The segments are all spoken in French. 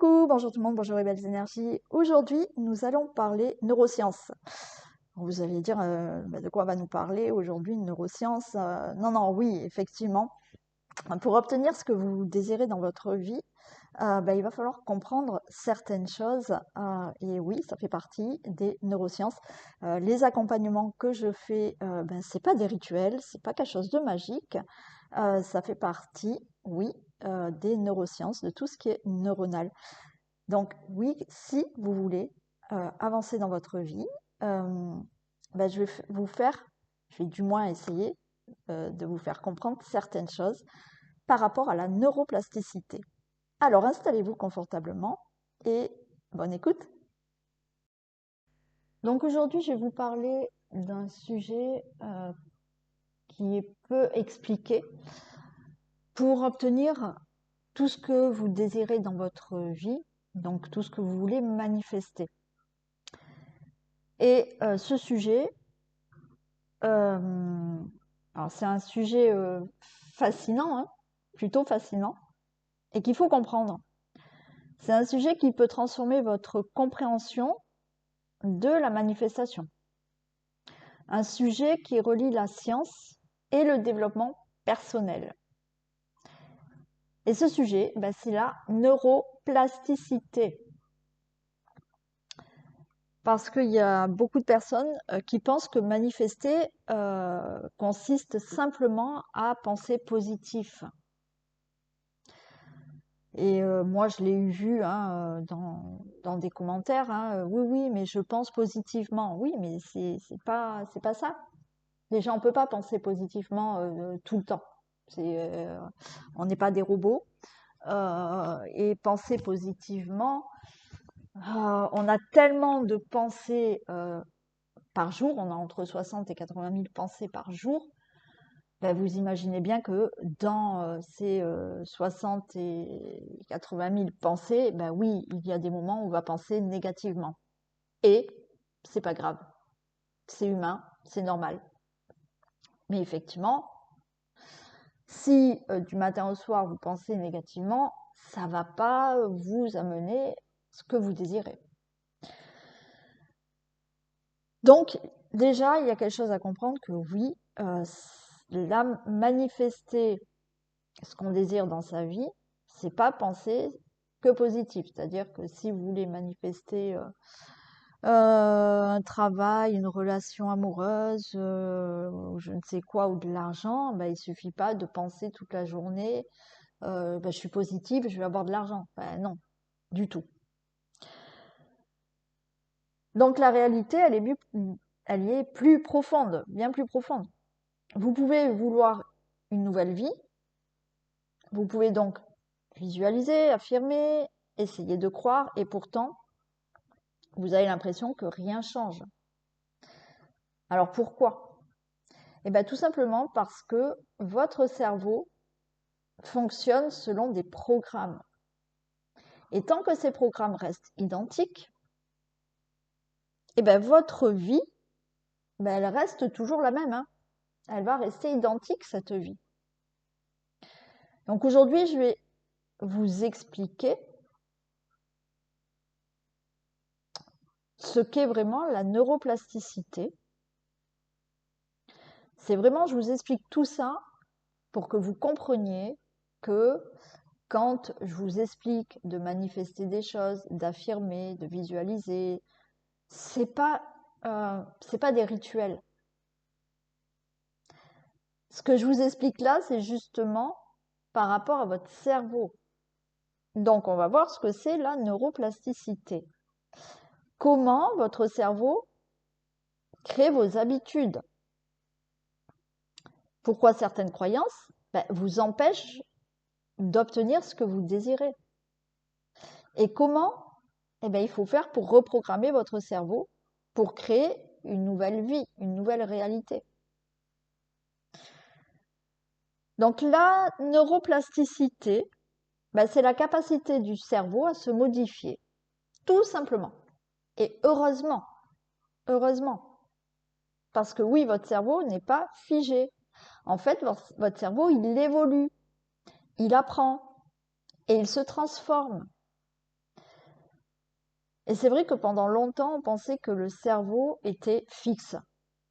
Coucou, bonjour tout le monde, bonjour les belles énergies. Aujourd'hui, nous allons parler neurosciences. Vous allez dire, de quoi on va nous parler aujourd'hui, neurosciences? Non, non, oui, effectivement. Pour obtenir ce que vous désirez dans votre vie, il va falloir comprendre certaines choses. Et oui, ça fait partie des neurosciences. Les accompagnements que je fais, c'est pas des rituels, c'est pas quelque chose de magique. Ça fait partie, oui, des neurosciences, de tout ce qui est neuronal. Donc oui, si vous voulez avancer dans votre vie, euh, je vais du moins essayer de vous faire comprendre certaines choses par rapport à la neuroplasticité. Alors installez-vous confortablement et bonne écoute. Donc aujourd'hui, je vais vous parler d'un sujet qui est peu expliqué pour obtenir tout ce que vous désirez dans votre vie, donc tout ce que vous voulez manifester. Et ce sujet, alors c'est un sujet fascinant, hein, plutôt fascinant, et qu'il faut comprendre. C'est un sujet qui peut transformer votre compréhension de la manifestation. Un sujet qui relie la science et le développement personnel. Et ce sujet, c'est la neuroplasticité. Parce qu'il y a beaucoup de personnes qui pensent que manifester consiste simplement à penser positif. Et moi, je l'ai vu hein, dans des commentaires. Hein, oui, oui, mais je pense positivement. Oui, mais c'est pas ça. Déjà, on peut pas penser positivement tout le temps. On n'est pas des robots. Et penser positivement, on a tellement de pensées par jour. On a entre 60 et 80 000 pensées par jour. Vous imaginez bien que dans ces 60 et 80 000 pensées, oui, il y a des moments où on va penser négativement. Et c'est pas grave, c'est humain, c'est normal. Mais effectivement, si du matin au soir vous pensez négativement, ça va pas vous amener ce que vous désirez. Donc déjà, il y a quelque chose à comprendre que oui, manifester ce qu'on désire dans sa vie, c'est pas penser que positif. C'est-à-dire que si vous voulez manifester un travail, une relation amoureuse, ou je ne sais quoi, ou de l'argent, il suffit pas de penser toute la journée, je suis positive, je vais avoir de l'argent. Non, du tout. Donc la réalité, elle y est plus profonde, bien plus profonde. Vous pouvez vouloir une nouvelle vie, vous pouvez donc visualiser, affirmer, essayer de croire, et pourtant, vous avez l'impression que rien change. Alors pourquoi? Tout simplement parce que votre cerveau fonctionne selon des programmes. Et tant que ces programmes restent identiques, votre vie, elle reste toujours la même. Hein. Elle va rester identique, cette vie. Donc aujourd'hui, je vais vous expliquer ce qu'est vraiment la neuroplasticité. C'est vraiment, je vous explique tout ça pour que vous compreniez que quand je vous explique de manifester des choses, d'affirmer, de visualiser, c'est pas des rituels. Ce que je vous explique là, c'est justement par rapport à votre cerveau. Donc, on va voir ce que c'est la neuroplasticité. Comment votre cerveau crée vos habitudes. Pourquoi certaines croyances vous empêchent d'obtenir ce que vous désirez. Et comment il faut faire pour reprogrammer votre cerveau pour créer une nouvelle vie, une nouvelle réalité. Donc la neuroplasticité, c'est la capacité du cerveau à se modifier, tout simplement. Et heureusement, parce que oui, votre cerveau n'est pas figé. En fait, votre cerveau, il évolue, il apprend et il se transforme. Et c'est vrai que pendant longtemps, on pensait que le cerveau était fixe,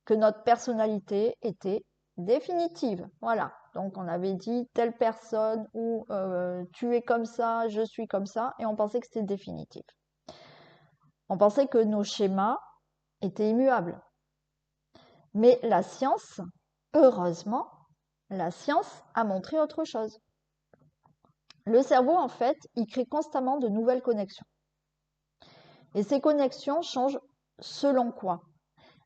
que notre personnalité était définitive. Voilà. Donc on avait dit telle personne ou tu es comme ça, je suis comme ça, et on pensait que c'était définitif. On pensait que nos schémas étaient immuables. Mais la science, heureusement, la science a montré autre chose. Le cerveau, en fait, il crée constamment de nouvelles connexions. Et ces connexions changent selon quoi?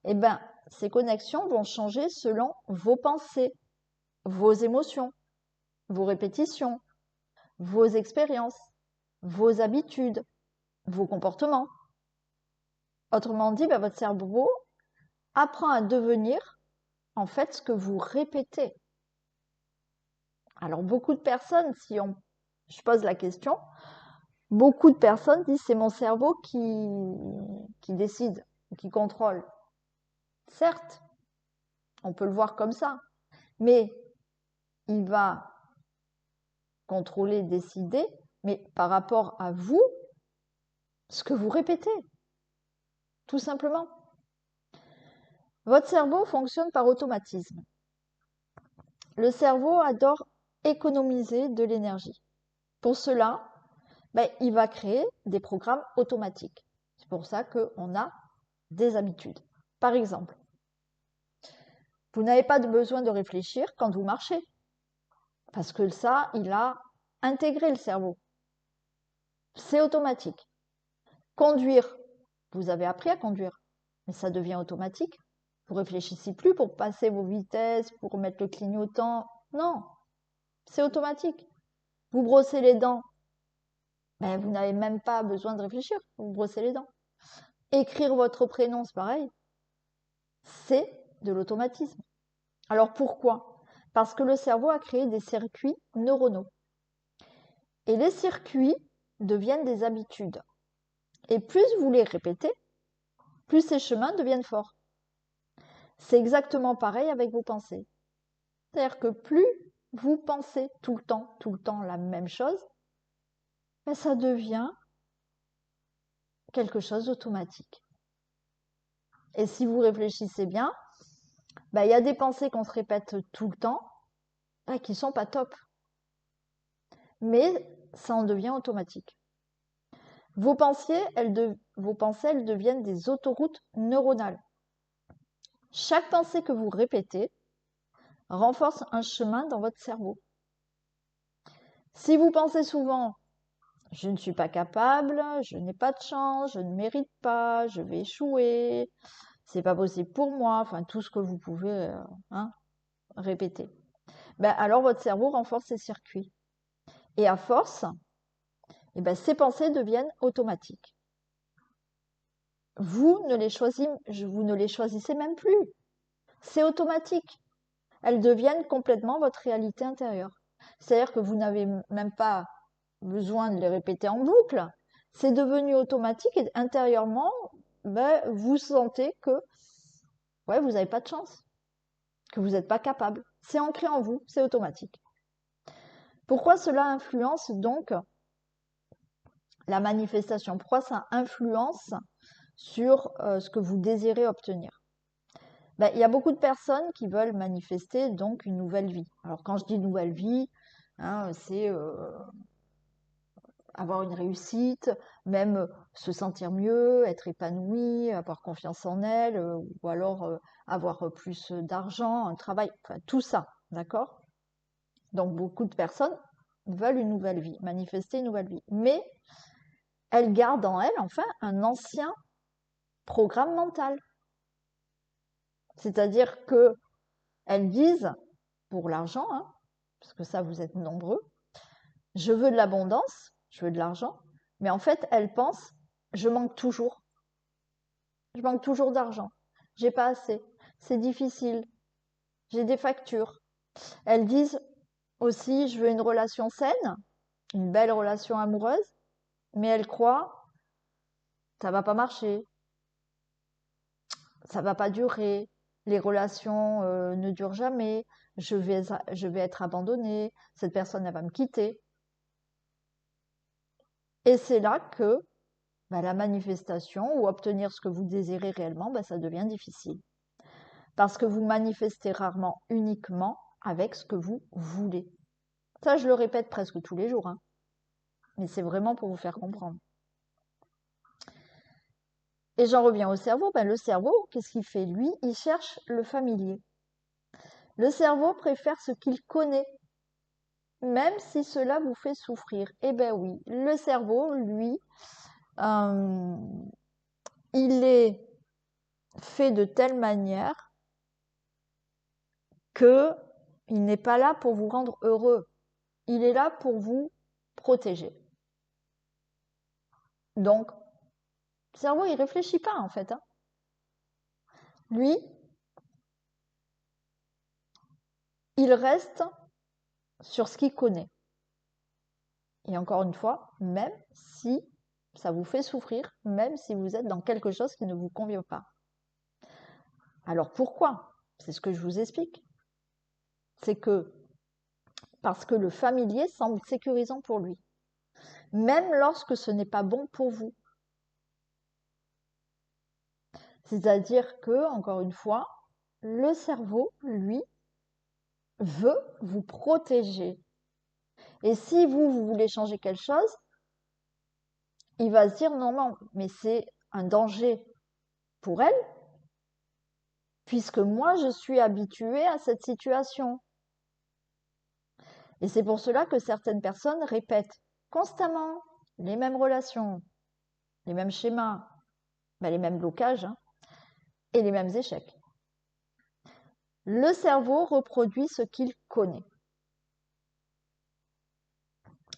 Eh bien, ces connexions vont changer selon vos pensées, vos émotions, vos répétitions, vos expériences, vos habitudes, vos comportements. Autrement dit, ben, votre cerveau apprend à devenir en fait ce que vous répétez. Alors beaucoup de personnes, je pose la question, beaucoup de personnes disent c'est mon cerveau qui décide, qui contrôle. Certes, on peut le voir comme ça, mais il va contrôler, décider, mais par rapport à vous, ce que vous répétez, tout simplement. Votre cerveau fonctionne par automatisme. Le cerveau adore économiser de l'énergie. Pour cela, ben, il va créer des programmes automatiques. C'est pour ça qu'on a des habitudes. Par exemple, vous n'avez pas besoin de réfléchir quand vous marchez, parce que ça, il a intégré le cerveau. C'est automatique. Conduire, vous avez appris à conduire, mais ça devient automatique. Vous réfléchissez plus pour passer vos vitesses, pour mettre le clignotant. Non, c'est automatique. Vous brossez les dents, ben, vous n'avez même pas besoin de réfléchir, vous brossez les dents. Écrire votre prénom, c'est pareil. C'est de l'automatisme. Alors pourquoi? Parce que le cerveau a créé des circuits neuronaux. Et les circuits deviennent des habitudes. Et plus vous les répétez, plus ces chemins deviennent forts. C'est exactement pareil avec vos pensées. C'est-à-dire que plus vous pensez tout le temps la même chose, ben ça devient quelque chose d'automatique. Et si vous réfléchissez bien, ben, y a des pensées qu'on se répète tout le temps ben, qui sont pas top. Mais ça en devient automatique. Vos pensées, elles deviennent des autoroutes neuronales. Chaque pensée que vous répétez renforce un chemin dans votre cerveau. Si vous pensez souvent je ne suis pas capable, je n'ai pas de chance, je ne mérite pas, je vais échouer, c'est pas possible pour moi, enfin tout ce que vous pouvez répéter. Ben, alors votre cerveau renforce ses circuits. Et à force, eh ben, ces pensées deviennent automatiques. Vous ne les choisissez même plus. C'est automatique. Elles deviennent complètement votre réalité intérieure. C'est-à-dire que vous n'avez même pas besoin de les répéter en boucle. C'est devenu automatique et intérieurement, ben, vous sentez que ouais, vous n'avez pas de chance, que vous n'êtes pas capable. C'est ancré en vous, c'est automatique. Pourquoi cela influence donc la manifestation? Pourquoi ça influence sur ce que vous désirez obtenir? Ben, il y a beaucoup de personnes qui veulent manifester donc une nouvelle vie. Alors quand je dis nouvelle vie, c'est avoir une réussite, même se sentir mieux, être épanoui, avoir confiance en elle, ou alors avoir plus d'argent, un travail, enfin tout ça, d'accord? Donc beaucoup de personnes veulent une nouvelle vie, manifester une nouvelle vie, mais elles gardent en elles enfin un ancien programme mental. C'est-à-dire que elles disent, pour l'argent, parce que ça vous êtes nombreux, je veux de l'abondance, je veux de l'argent, mais en fait elles pensent, je manque toujours. Je manque toujours d'argent. J'ai pas assez. C'est difficile. J'ai des factures. Elles disent aussi, je veux une relation saine, une belle relation amoureuse, mais elles croient, ça va pas marcher, ça va pas durer, les relations ne durent jamais, je vais être abandonnée, cette personne elle va me quitter. Et c'est là que bah, la manifestation ou obtenir ce que vous désirez réellement, bah, ça devient difficile. Parce que vous manifestez rarement uniquement avec ce que vous voulez. Ça, je le répète presque tous les jours, hein. Mais c'est vraiment pour vous faire comprendre. Et j'en reviens au cerveau. Ben, le cerveau, qu'est-ce qu'il fait? Lui, il cherche le familier. Le cerveau préfère ce qu'il connaît, même si cela vous fait souffrir. Eh ben oui, le cerveau, lui, euh, il est fait de telle manière que il n'est pas là pour vous rendre heureux. Il est là pour vous protéger. Donc, le cerveau, il réfléchit pas en fait, hein. Lui, il reste sur ce qu'il connaît. Et encore une fois, même si ça vous fait souffrir, même si vous êtes dans quelque chose qui ne vous convient pas. Alors pourquoi? C'est ce que je vous explique. C'est que parce que le familier semble sécurisant pour lui, même lorsque ce n'est pas bon pour vous. C'est-à-dire que, encore une fois, le cerveau, lui, veut vous protéger. Et si vous voulez changer quelque chose, il va se dire non, non, mais c'est un danger pour elle, puisque moi, je suis habituée à cette situation. Et c'est pour cela que certaines personnes répètent constamment les mêmes relations, les mêmes schémas, les mêmes blocages, hein, et les mêmes échecs. Le cerveau reproduit ce qu'il connaît.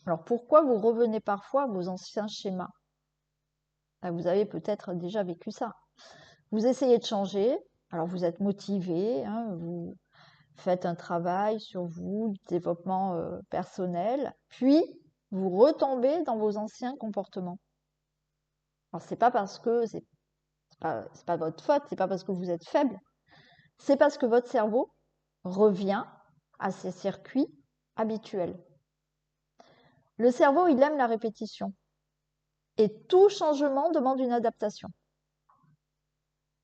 Alors pourquoi vous revenez parfois à vos anciens schémas? Vous avez peut-être déjà vécu ça. Vous essayez de changer, alors vous êtes motivé, hein, vous faites un travail sur vous, développement personnel, puis vous retombez dans vos anciens comportements. Alors c'est pas parce que c'est pas votre faute, c'est pas parce que vous êtes faible, c'est parce que votre cerveau revient à ses circuits habituels. Le cerveau, il aime la répétition. Et tout changement demande une adaptation.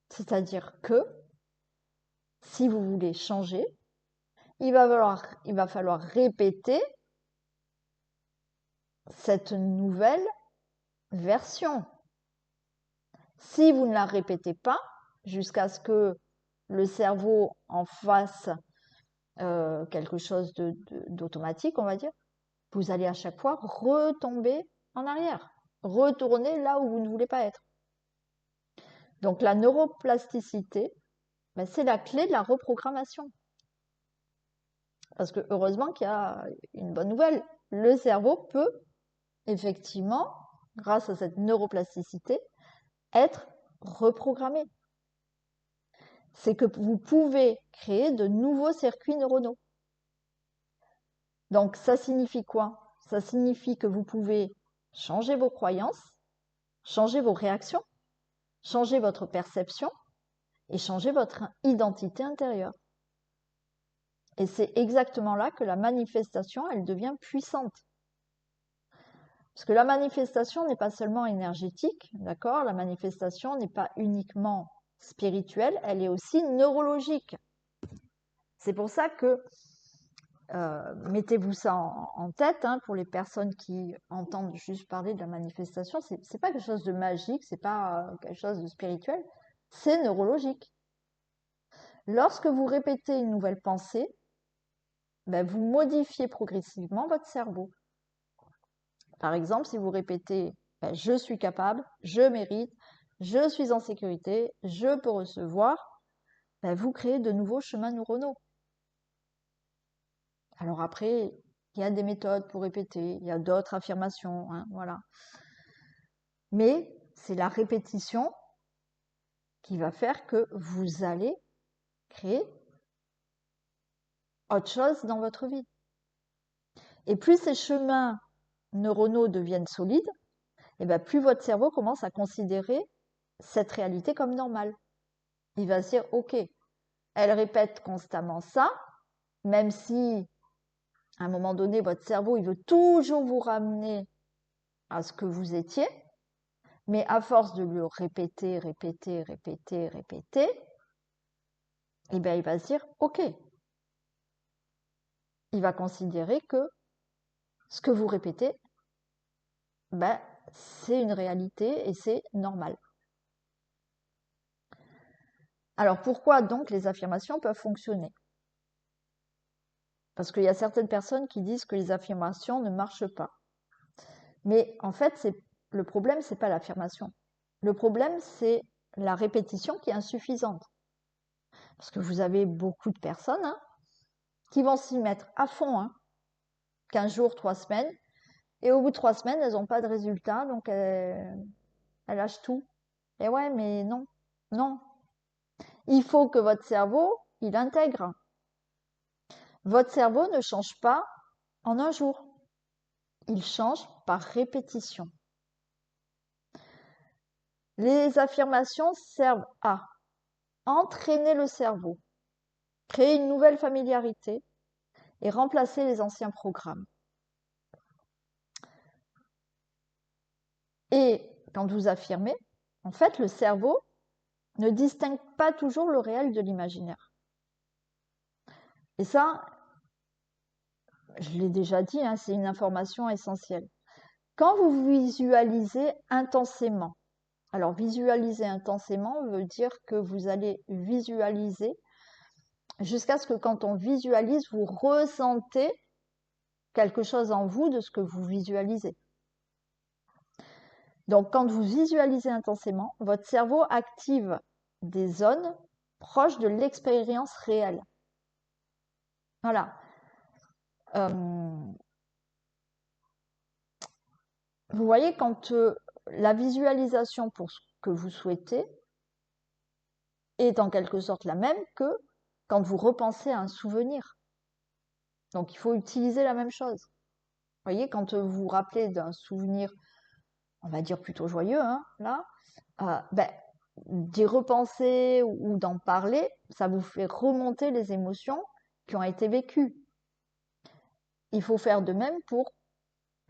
C'est-à-dire que si vous voulez changer, il va falloir répéter cette nouvelle version. Si vous ne la répétez pas, jusqu'à ce que le cerveau en fasse quelque chose d'automatique, on va dire, vous allez à chaque fois retomber en arrière, retourner là où vous ne voulez pas être. Donc la neuroplasticité, c'est la clé de la reprogrammation. Parce que heureusement qu'il y a une bonne nouvelle. Le cerveau peut effectivement, grâce à cette neuroplasticité, être reprogrammé. C'est que vous pouvez créer de nouveaux circuits neuronaux. Donc ça signifie quoi? Ça signifie que vous pouvez changer vos croyances, changer vos réactions, changer votre perception et changer votre identité intérieure. Et c'est exactement là que la manifestation, elle devient puissante. Parce que la manifestation n'est pas seulement énergétique, d'accord? La manifestation n'est pas uniquement spirituelle, elle est aussi neurologique. C'est pour ça que mettez-vous ça en tête, hein, pour les personnes qui entendent juste parler de la manifestation, c'est pas quelque chose de magique, c'est pas quelque chose de spirituel, c'est neurologique. Lorsque vous répétez une nouvelle pensée, vous modifiez progressivement votre cerveau. Par exemple, si vous répétez je suis capable, je mérite, je suis en sécurité, je peux recevoir, vous créez de nouveaux chemins neuronaux. Alors après, il y a des méthodes pour répéter, il y a d'autres affirmations, hein, voilà. Mais c'est la répétition qui va faire que vous allez créer autre chose dans votre vie. Et plus ces chemins neuronaux deviennent solides, et plus votre cerveau commence à considérer cette réalité comme normale. Il va se dire, ok, elle répète constamment ça, même si à un moment donné, votre cerveau, il veut toujours vous ramener à ce que vous étiez, Mais à force de le répéter, répéter, répéter, répéter, eh bien, il va se dire, OK, il va considérer que ce que vous répétez, ben, c'est une réalité et c'est normal. Alors pourquoi donc les affirmations peuvent fonctionner? Parce qu'il y a certaines personnes qui disent que les affirmations ne marchent pas. Mais en fait, le problème, c'est pas l'affirmation. Le problème, c'est la répétition qui est insuffisante. Parce que vous avez beaucoup de personnes qui vont s'y mettre à fond, 15 jours, 3 semaines, et au bout de 3 semaines, elles n'ont pas de résultat, donc elles lâchent tout. Et ouais, mais non, non. Il faut que votre cerveau, il intègre. Votre cerveau ne change pas en un jour. Il change par répétition. Les affirmations servent à entraîner le cerveau, créer une nouvelle familiarité et remplacer les anciens programmes. Et quand vous affirmez, en fait, le cerveau ne distingue pas toujours le réel de l'imaginaire. Et ça, je l'ai déjà dit, c'est une information essentielle. Quand vous visualisez intensément, alors visualiser intensément veut dire que vous allez visualiser jusqu'à ce que quand on visualise, vous ressentez quelque chose en vous de ce que vous visualisez. Donc quand vous visualisez intensément, votre cerveau active des zones proches de l'expérience réelle. Voilà. Vous voyez, quand la visualisation pour ce que vous souhaitez est en quelque sorte la même que quand vous repensez à un souvenir. Donc il faut utiliser la même chose. Vous voyez, quand vous vous rappelez d'un souvenir, on va dire plutôt joyeux, là, d'y repenser ou d'en parler, ça vous fait remonter les émotions qui ont été vécues. Il faut faire de même pour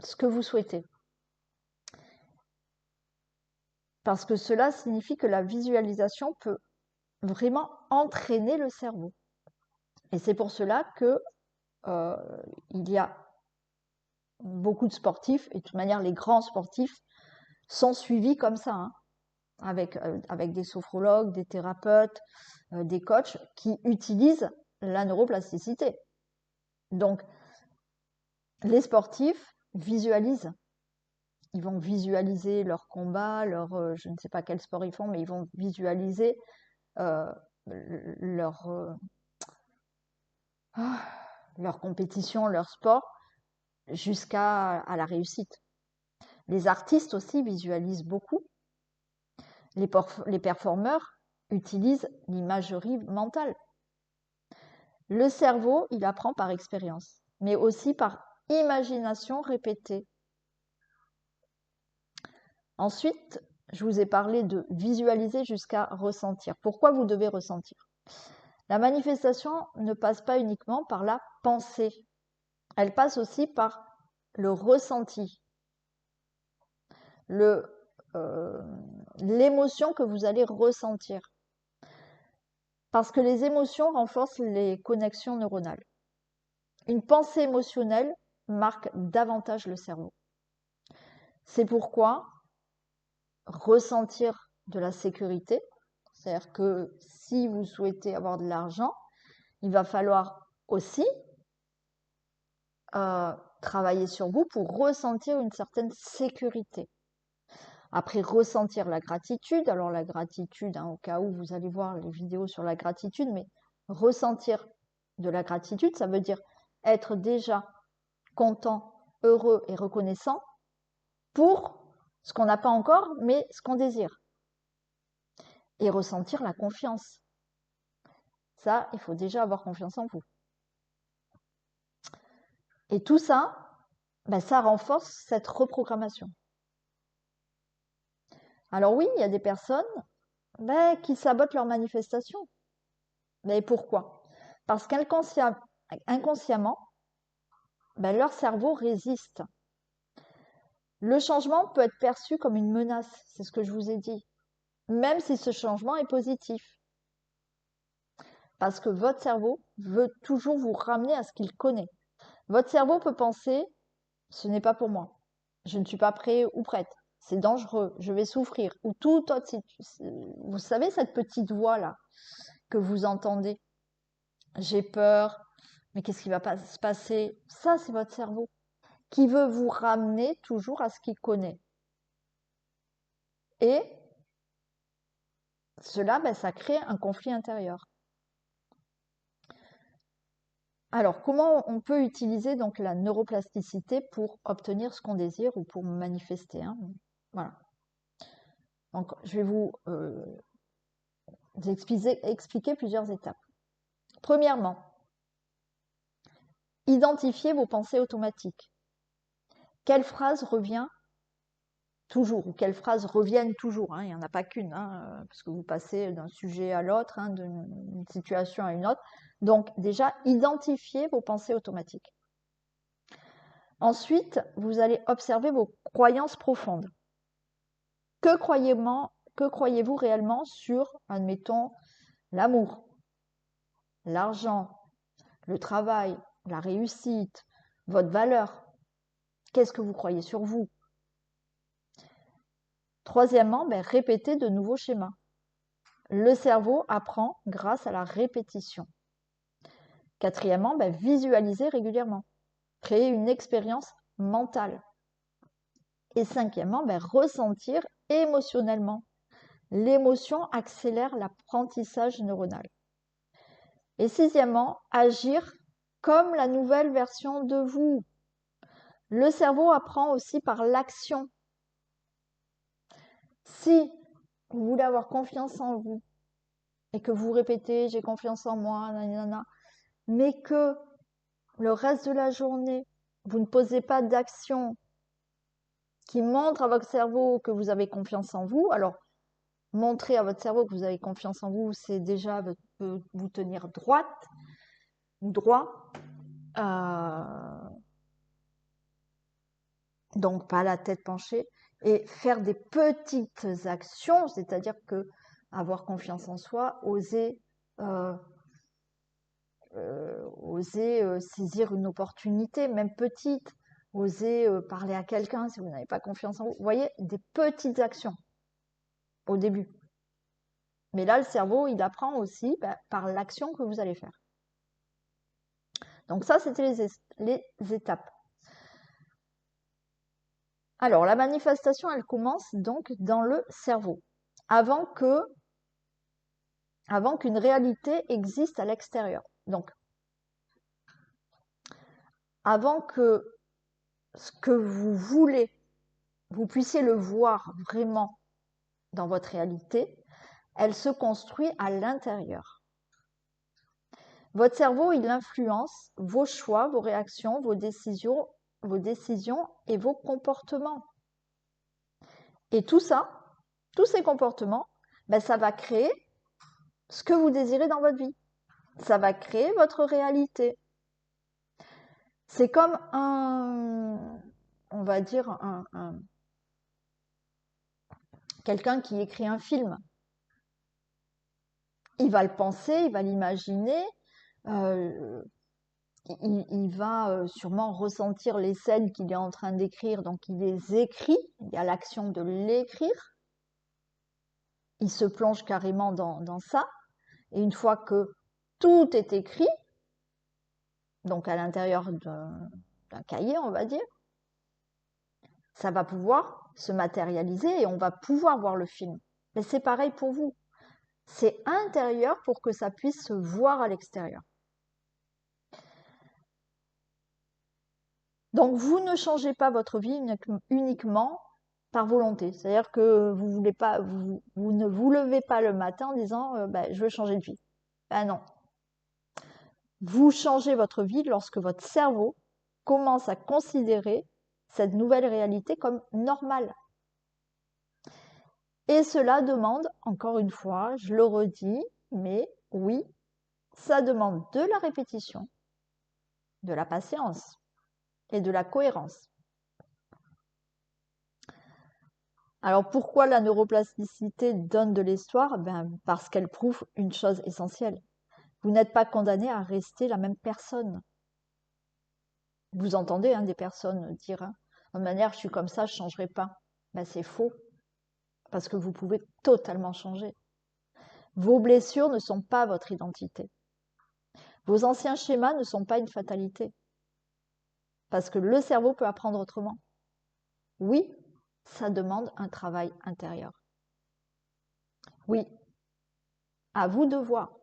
ce que vous souhaitez. Parce que cela signifie que la visualisation peut vraiment entraîner le cerveau. Et c'est pour cela que il y a beaucoup de sportifs, et de toute manière les grands sportifs sont suivis comme ça, avec des sophrologues, des thérapeutes, des coachs qui utilisent la neuroplasticité. Donc, les sportifs visualisent. Ils vont visualiser leur combat, je ne sais pas quel sport ils font, mais ils vont visualiser leur, leur compétition, leur sport, jusqu'à la réussite. Les artistes aussi visualisent beaucoup. Les performeurs utilisent l'imagerie mentale. Le cerveau, il apprend par expérience, mais aussi par imagination répétée. Ensuite, je vous ai parlé de visualiser jusqu'à ressentir. Pourquoi vous devez ressentir? La manifestation ne passe pas uniquement par la pensée, elle passe aussi par le ressenti, l'émotion que vous allez ressentir. Parce que les émotions renforcent les connexions neuronales. Une pensée émotionnelle marque davantage le cerveau. C'est pourquoi ressentir de la sécurité, c'est-à-dire que si vous souhaitez avoir de l'argent, il va falloir aussi travailler sur vous pour ressentir une certaine sécurité. Après, ressentir la gratitude. Alors la gratitude, au cas où vous allez voir les vidéos sur la gratitude, mais ressentir de la gratitude, ça veut dire être déjà content, heureux et reconnaissant pour ce qu'on n'a pas encore, mais ce qu'on désire. Et ressentir la confiance. Ça, il faut déjà avoir confiance en vous. Et tout ça, ça renforce cette reprogrammation. Alors oui, il y a des personnes qui sabotent leur manifestation. Mais pourquoi? Parce qu'inconsciemment, leur cerveau résiste. Le changement peut être perçu comme une menace, c'est ce que je vous ai dit, même si ce changement est positif. Parce que votre cerveau veut toujours vous ramener à ce qu'il connaît. Votre cerveau peut penser, ce n'est pas pour moi, je ne suis pas prêt ou prête, c'est dangereux, je vais souffrir, ou tout autre. Vous savez, cette petite voix-là que vous entendez, j'ai peur, mais qu'est-ce qui va se passer? Ça, c'est votre cerveau qui veut vous ramener toujours à ce qu'il connaît. Et cela, ça crée un conflit intérieur. Alors, comment on peut utiliser donc la neuroplasticité pour obtenir ce qu'on désire ou pour manifester, hein? Voilà. Donc, je vais vous expliquer plusieurs étapes. Premièrement, identifiez vos pensées automatiques. Quelle phrase revient toujours, ou quelles phrases reviennent toujours, hein, il n'y en a pas qu'une, hein, parce que vous passez d'un sujet à l'autre, hein, d'une situation à une autre. Donc déjà, identifiez vos pensées automatiques. Ensuite, vous allez observer vos croyances profondes. Que croyez-vous réellement sur, admettons, l'amour, l'argent, le travail, la réussite, votre valeur? Qu'est-ce que vous croyez sur vous? Troisièmement, répétez de nouveaux schémas. Le cerveau apprend grâce à la répétition. Quatrièmement, visualisez régulièrement. Créer une expérience mentale. Et cinquièmement, ressentir émotionnellement. L'émotion accélère l'apprentissage neuronal. Et sixièmement, agir comme la nouvelle version de vous. Le cerveau apprend aussi par l'action. Si vous voulez avoir confiance en vous et que vous répétez j'ai confiance en moi, nanana, mais que le reste de la journée, vous ne posez pas d'action qui montre à votre cerveau que vous avez confiance en vous, alors montrer à votre cerveau que vous avez confiance en vous, c'est déjà vous tenir droit, donc pas la tête penchée, et faire des petites actions, c'est-à-dire que avoir confiance en soi, oser saisir une opportunité, même petite, oser parler à quelqu'un si vous n'avez pas confiance en vous. Vous voyez, des petites actions au début. Mais là, le cerveau, il apprend aussi par l'action que vous allez faire. Donc ça, c'était les étapes. Alors, la manifestation, elle commence donc dans le cerveau, avant qu'une réalité existe à l'extérieur. Donc, avant que ce que vous voulez, vous puissiez le voir vraiment dans votre réalité, elle se construit à l'intérieur. Votre cerveau, il influence vos choix, vos réactions, vos décisions et vos comportements. Et tout ça, tous ces comportements, ça va créer ce que vous désirez dans votre vie. Ça va créer votre réalité. C'est comme on va dire, quelqu'un qui écrit un film. Il va le penser, il va l'imaginer, il va sûrement ressentir les scènes qu'il est en train d'écrire, donc il les écrit, il y a l'action de l'écrire, il se plonge carrément dans ça, et une fois que tout est écrit, donc à l'intérieur d'un cahier, on va dire, ça va pouvoir se matérialiser et on va pouvoir voir le film. Mais c'est pareil pour vous. C'est intérieur pour que ça puisse se voir à l'extérieur. Donc, vous ne changez pas votre vie uniquement par volonté. C'est-à-dire que vous ne vous levez pas le matin en disant je veux changer de vie. Non. Vous changez votre vie lorsque votre cerveau commence à considérer cette nouvelle réalité comme normale. Et cela demande, encore une fois, je le redis, mais oui, ça demande de la répétition, de la patience et de la cohérence. Alors pourquoi la neuroplasticité donne de l'histoire? Ben, parce qu'elle prouve une chose essentielle. Vous n'êtes pas condamné à rester la même personne. Vous entendez hein, des personnes dire hein, de manière, je suis comme ça, je ne changerai pas. Ben, c'est faux, parce que vous pouvez totalement changer. Vos blessures ne sont pas votre identité. Vos anciens schémas ne sont pas une fatalité, parce que le cerveau peut apprendre autrement. Oui, ça demande un travail intérieur. Oui, à vous de voir.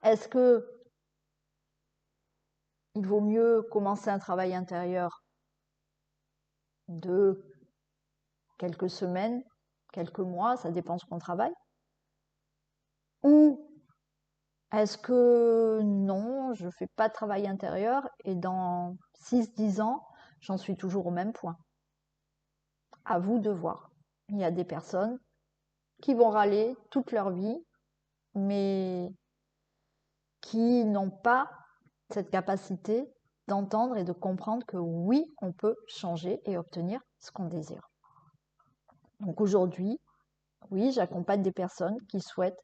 Est-ce que il vaut mieux commencer un travail intérieur de quelques semaines, quelques mois, ça dépend ce qu'on travaille, ou est-ce que non, je ne fais pas de travail intérieur et dans 6-10 ans, j'en suis toujours au même point? À vous de voir. Il y a des personnes qui vont râler toute leur vie, mais qui n'ont pas cette capacité d'entendre et de comprendre que oui, on peut changer et obtenir ce qu'on désire. Donc aujourd'hui, oui, j'accompagne des personnes qui souhaitent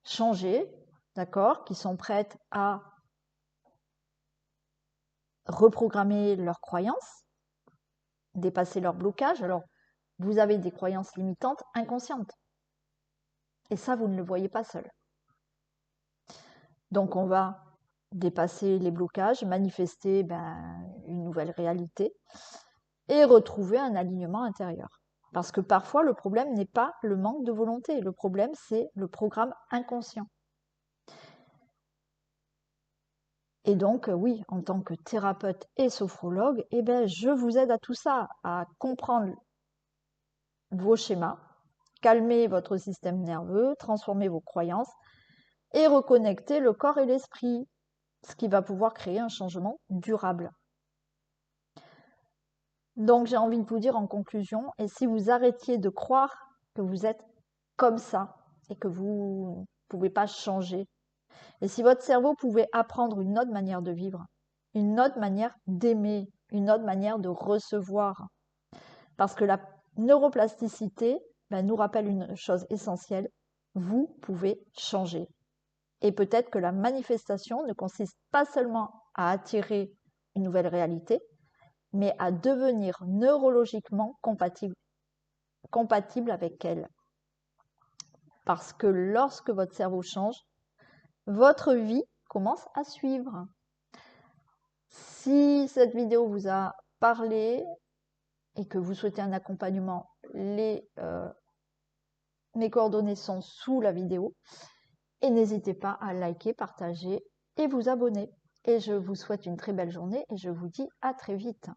changer, d'accord, qui sont prêtes à reprogrammer leurs croyances, dépasser leurs blocages. Alors, vous avez des croyances limitantes inconscientes. Et ça, vous ne le voyez pas seul. Donc, on va dépasser les blocages, manifester une nouvelle réalité et retrouver un alignement intérieur. Parce que parfois, le problème n'est pas le manque de volonté. Le problème, c'est le programme inconscient. Et donc, oui, en tant que thérapeute et sophrologue, je vous aide à tout ça, à comprendre vos schémas, calmer votre système nerveux, transformer vos croyances et reconnecter le corps et l'esprit, ce qui va pouvoir créer un changement durable. Donc, j'ai envie de vous dire en conclusion, et si vous arrêtiez de croire que vous êtes comme ça et que vous ne pouvez pas changer, et si votre cerveau pouvait apprendre une autre manière de vivre, une autre manière d'aimer, une autre manière de recevoir, parce que la neuroplasticité nous rappelle une chose essentielle, vous pouvez changer. Et peut-être que la manifestation ne consiste pas seulement à attirer une nouvelle réalité, mais à devenir neurologiquement compatible avec elle. Parce que lorsque votre cerveau change, votre vie commence à suivre. Si cette vidéo vous a parlé et que vous souhaitez un accompagnement, mes coordonnées sont sous la vidéo. Et n'hésitez pas à liker, partager et vous abonner. Et je vous souhaite une très belle journée et je vous dis à très vite.